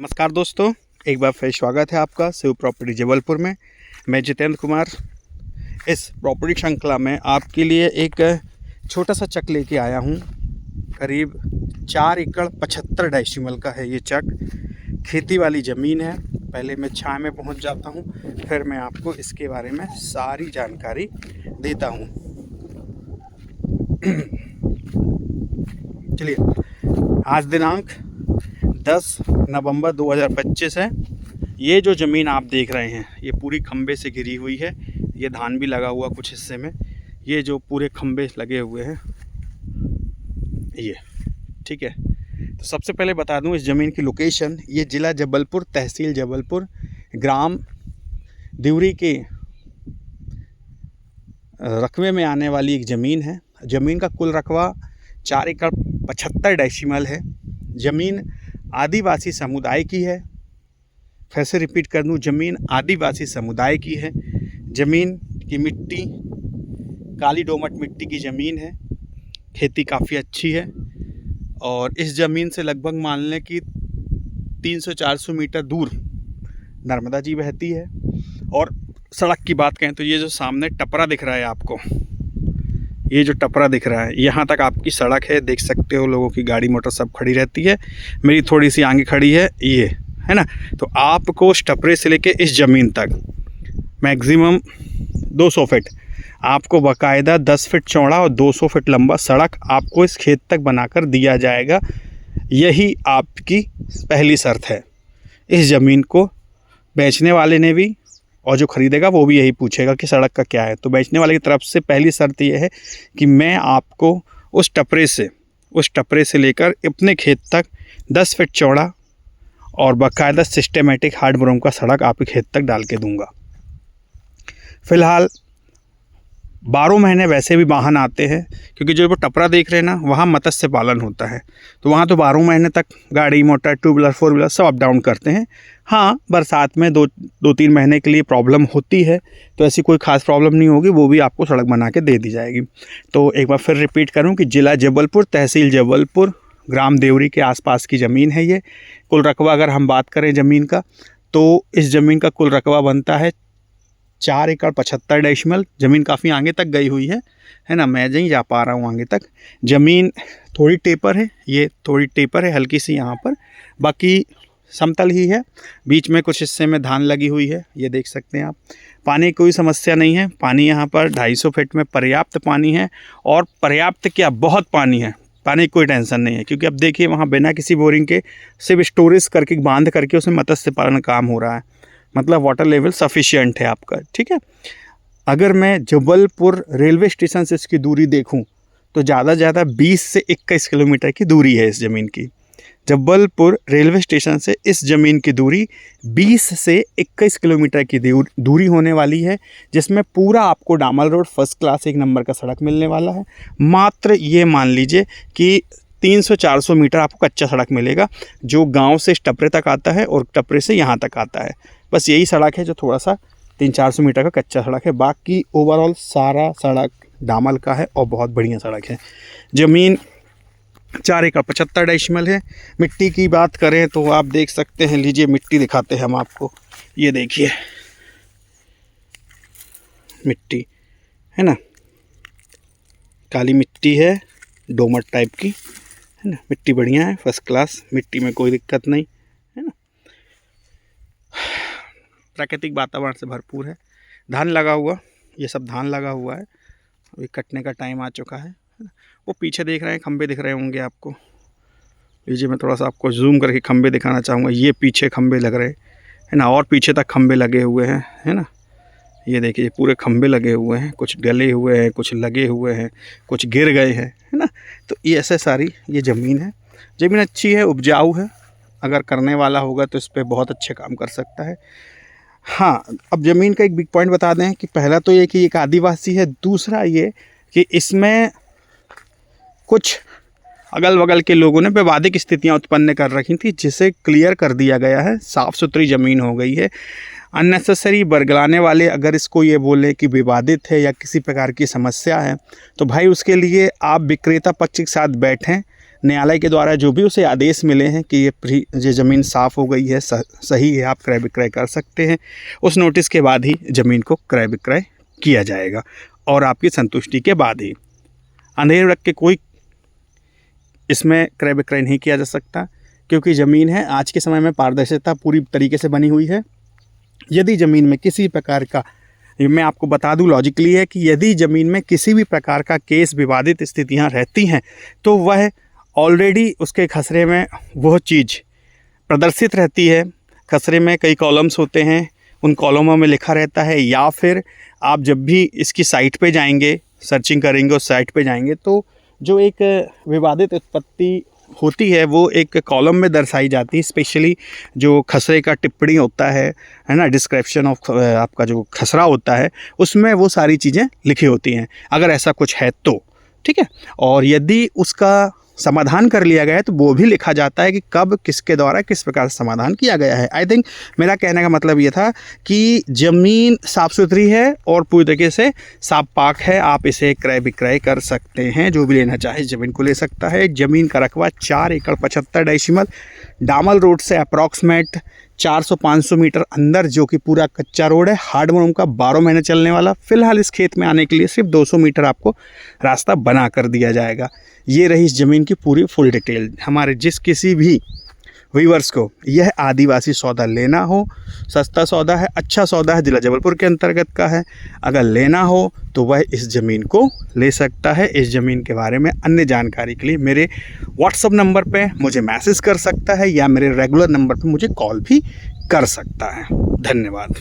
नमस्कार दोस्तों, एक बार फिर स्वागत है आपका शिव प्रॉपर्टी जबलपुर में। मैं जितेंद्र कुमार इस प्रॉपर्टी श्रृंखला में आपके लिए एक छोटा सा चक लेके आया हूँ। करीब 4 एकड़ 75 डेसिमल का है ये चक। खेती वाली ज़मीन है। पहले मैं छाया में पहुँच जाता हूँ, फिर मैं आपको इसके बारे में सारी जानकारी देता हूँ। चलिए, आज दिनांक 10 नवंबर 2025 है। ये जो ज़मीन आप देख रहे हैं ये पूरी खंबे से घिरी हुई है। ये धान भी लगा हुआ कुछ हिस्से में। ये जो पूरे खंबे लगे हुए हैं ये, ठीक है। तो सबसे पहले बता दूं इस ज़मीन की लोकेशन। ये ज़िला जबलपुर, तहसील जबलपुर, ग्राम दिवरी के रकबे में आने वाली एक ज़मीन है। ज़मीन का कुल रकबा 4 एकड़ 75 डेसिमल है। ज़मीन आदिवासी समुदाय की है। फिर से रिपीट कर दूं, ज़मीन आदिवासी समुदाय की है। ज़मीन की मिट्टी काली दोमट मिट्टी की ज़मीन है। खेती काफ़ी अच्छी है और इस ज़मीन से लगभग मान लें कि 300-400 मीटर दूर नर्मदा जी बहती है। और सड़क की बात करें तो ये जो सामने टपरा दिख रहा है आपको, ये जो टपरा दिख रहा है, यहाँ तक आपकी सड़क है। देख सकते हो लोगों की गाड़ी मोटर सब खड़ी रहती है। मेरी थोड़ी सी आगे खड़ी है, ये है ना। तो आपको उस टपरे से लेके इस ज़मीन तक मैक्सिमम 200 फीट आपको बाकायदा 10 फीट चौड़ा और 200 फीट लंबा सड़क आपको इस खेत तक बनाकर दिया जाएगा। यही आपकी पहली शर्त है। इस ज़मीन को बेचने वाले ने भी और जो ख़रीदेगा वो भी यही पूछेगा कि सड़क का क्या है। तो बेचने वाले की तरफ से पहली शर्त ये है कि मैं आपको उस टपरे से लेकर अपने खेत तक 10 फीट चौड़ा और बाकायदा सिस्टेमेटिक हार्ड ब्रोम का सड़क आपके खेत तक डाल के दूंगा। फ़िलहाल 12 महीने वैसे भी वाहन आते हैं, क्योंकि जो वो टपरा देख रहे हैं ना, वहाँ मत्स्य पालन होता है। तो वहाँ तो 12 महीने तक गाड़ी मोटर 2 व्हीलर 4 व्हीलर सब अप डाउन करते हैं। हाँ, बरसात में 2-3 महीने के लिए प्रॉब्लम होती है, तो ऐसी कोई ख़ास प्रॉब्लम नहीं होगी, वो भी आपको सड़क बना के दे दी जाएगी। तो एक बार फिर रिपीट करूँ कि ज़िला जबलपुर, तहसील जबलपुर, ग्राम देवरी के आसपास की ज़मीन है ये। कुल रकबा अगर हम बात करें ज़मीन का, तो इस ज़मीन का कुल रकबा बनता है 4 एकड़ 75 डेसिमल। ज़मीन काफ़ी आगे तक गई हुई है ना। मैं नहीं जा पा रहा हूँ आगे तक। ज़मीन थोड़ी टेपर है, ये थोड़ी टेपर है हल्की सी यहाँ पर, बाकी समतल ही है। बीच में कुछ हिस्से में धान लगी हुई है, ये देख सकते हैं आप। पानी की कोई समस्या नहीं है। पानी यहाँ पर 250 फीट में पर्याप्त पानी है। और पर्याप्त क्या, बहुत पानी है। पानी की कोई टेंशन नहीं है, क्योंकि अब देखिए वहाँ बिना किसी बोरिंग के सिर्फ स्टोरेज करके बांध करके उसमें मत्स्य पालन काम हो रहा है। मतलब वाटर लेवल सफिशिएंट है आपका, ठीक है। अगर मैं जबलपुर रेलवे स्टेशन से इसकी दूरी देखूं तो ज़्यादा से ज़्यादा 20 से 21 किलोमीटर की दूरी है इस ज़मीन की। जबलपुर रेलवे स्टेशन से इस ज़मीन की दूरी 20 से 21 किलोमीटर की दूरी होने वाली है, जिसमें पूरा आपको डामर रोड फर्स्ट क्लास 1 नंबर का सड़क मिलने वाला है। मात्र ये मान लीजिए कि 300-400 मीटर आपको कच्चा सड़क मिलेगा, जो गांव से इस टपरे तक आता है और टपरे से यहाँ तक आता है। बस यही सड़क है जो थोड़ा सा 300-400 मीटर का कच्चा सड़क है। बाकी ओवरऑल सारा सड़क डामर का है और बहुत बढ़िया सड़क है। ज़मीन 4 एकड़ 75 डेसिमल है। मिट्टी की बात करें तो आप देख सकते हैं, लीजिए मिट्टी दिखाते हैं हम आपको। ये देखिए मिट्टी है ना, काली मिट्टी है, दोमट टाइप की है ना। मिट्टी बढ़िया है, फर्स्ट क्लास मिट्टी में कोई दिक्कत नहीं है ना। प्राकृतिक वातावरण से भरपूर है। धान लगा हुआ, ये सब धान लगा हुआ है। अभी कटने का टाइम आ चुका है ना। वो पीछे देख रहे हैं, खंबे दिख रहे होंगे आपको। लीजिए मैं थोड़ा सा आपको जूम करके खंबे दिखाना चाहूँगा। ये पीछे खंबे लग रहे हैं ना, और पीछे तक खंबे लगे हुए हैं, है ना। ये देखिए पूरे खंबे लगे हुए हैं, कुछ गले हुए हैं, कुछ लगे हुए हैं, कुछ गिर गए हैं, है ना। तो ये ऐसे सारी ये ज़मीन है। ज़मीन अच्छी है, उपजाऊ है। अगर करने वाला होगा तो इस पर बहुत अच्छे काम कर सकता है। हाँ, अब ज़मीन का एक बिग पॉइंट बता दें कि पहला तो ये कि एक आदिवासी है। दूसरा ये कि इसमें कुछ अगल बगल के लोगों ने विवादित स्थितियाँ उत्पन्न कर रखी थी, जिसे क्लियर कर दिया गया है। साफ़ सुथरी ज़मीन हो गई है। अननेसेसरी बरगलाने वाले अगर इसको ये बोले कि विवादित है या किसी प्रकार की समस्या है, तो भाई उसके लिए आप विक्रेता पक्ष के साथ बैठें, न्यायालय के द्वारा जो भी उसे आदेश मिले हैं कि ये ज़मीन साफ़ हो गई है, सही है, आप क्रय विक्रय कर सकते हैं, उस नोटिस के बाद ही ज़मीन को क्रय विक्रय किया जाएगा और आपकी संतुष्टि के बाद ही। अंधेर रख के कोई इसमें क्रय विक्रय नहीं किया जा सकता, क्योंकि ज़मीन है, आज के समय में पारदर्शिता पूरी तरीके से बनी हुई है। यदि ज़मीन में किसी प्रकार का, मैं आपको बता दूं लॉजिकली है कि यदि ज़मीन में किसी भी प्रकार का केस, विवादित स्थितियां रहती हैं तो वह ऑलरेडी उसके खसरे में वह चीज़ प्रदर्शित रहती है। खसरे में कई कॉलम्स होते हैं, उन कॉलमों में लिखा रहता है, या फिर आप जब भी इसकी साइट पे जाएंगे, सर्चिंग करेंगे, उस साइट पे जाएंगे तो जो एक विवादित उत्पत्ति होती है वो एक कॉलम में दर्शाई जाती है। स्पेशली जो खसरे का टिप्पणी होता है ना, डिस्क्रिप्शन ऑफ आपका जो खसरा होता है, उसमें वो सारी चीज़ें लिखी होती हैं, अगर ऐसा कुछ है तो, ठीक है। और यदि उसका समाधान कर लिया गया है तो वो भी लिखा जाता है कि कब, किसके द्वारा, किस प्रकार से समाधान किया गया है। आई थिंक मेरा कहने का मतलब ये था कि ज़मीन साफ़ सुथरी है और पूरी तरीके से साफ पाक है, आप इसे क्रय विक्रय कर सकते हैं। जो भी लेना चाहे ज़मीन को ले सकता है। ज़मीन का रकबा 4 एकड़ 75 डेसिमल, डामल रोड से अप्रॉक्सीमेट 400-500 मीटर अंदर, जो कि पूरा कच्चा रोड है, हार्डवूड का 12 महीने चलने वाला। फ़िलहाल इस खेत में आने के लिए सिर्फ 200 मीटर आपको रास्ता बना कर दिया जाएगा। ये रही इस ज़मीन की पूरी फुल डिटेल। हमारे जिस किसी भी व्यूअर्स को यह आदिवासी सौदा लेना हो, सस्ता सौदा है, अच्छा सौदा है, जिला जबलपुर के अंतर्गत का है, अगर लेना हो तो वह इस ज़मीन को ले सकता है। इस ज़मीन के बारे में अन्य जानकारी के लिए मेरे व्हाट्सएप नंबर पे मुझे मैसेज कर सकता है या मेरे रेगुलर नंबर पे मुझे कॉल भी कर सकता है। धन्यवाद।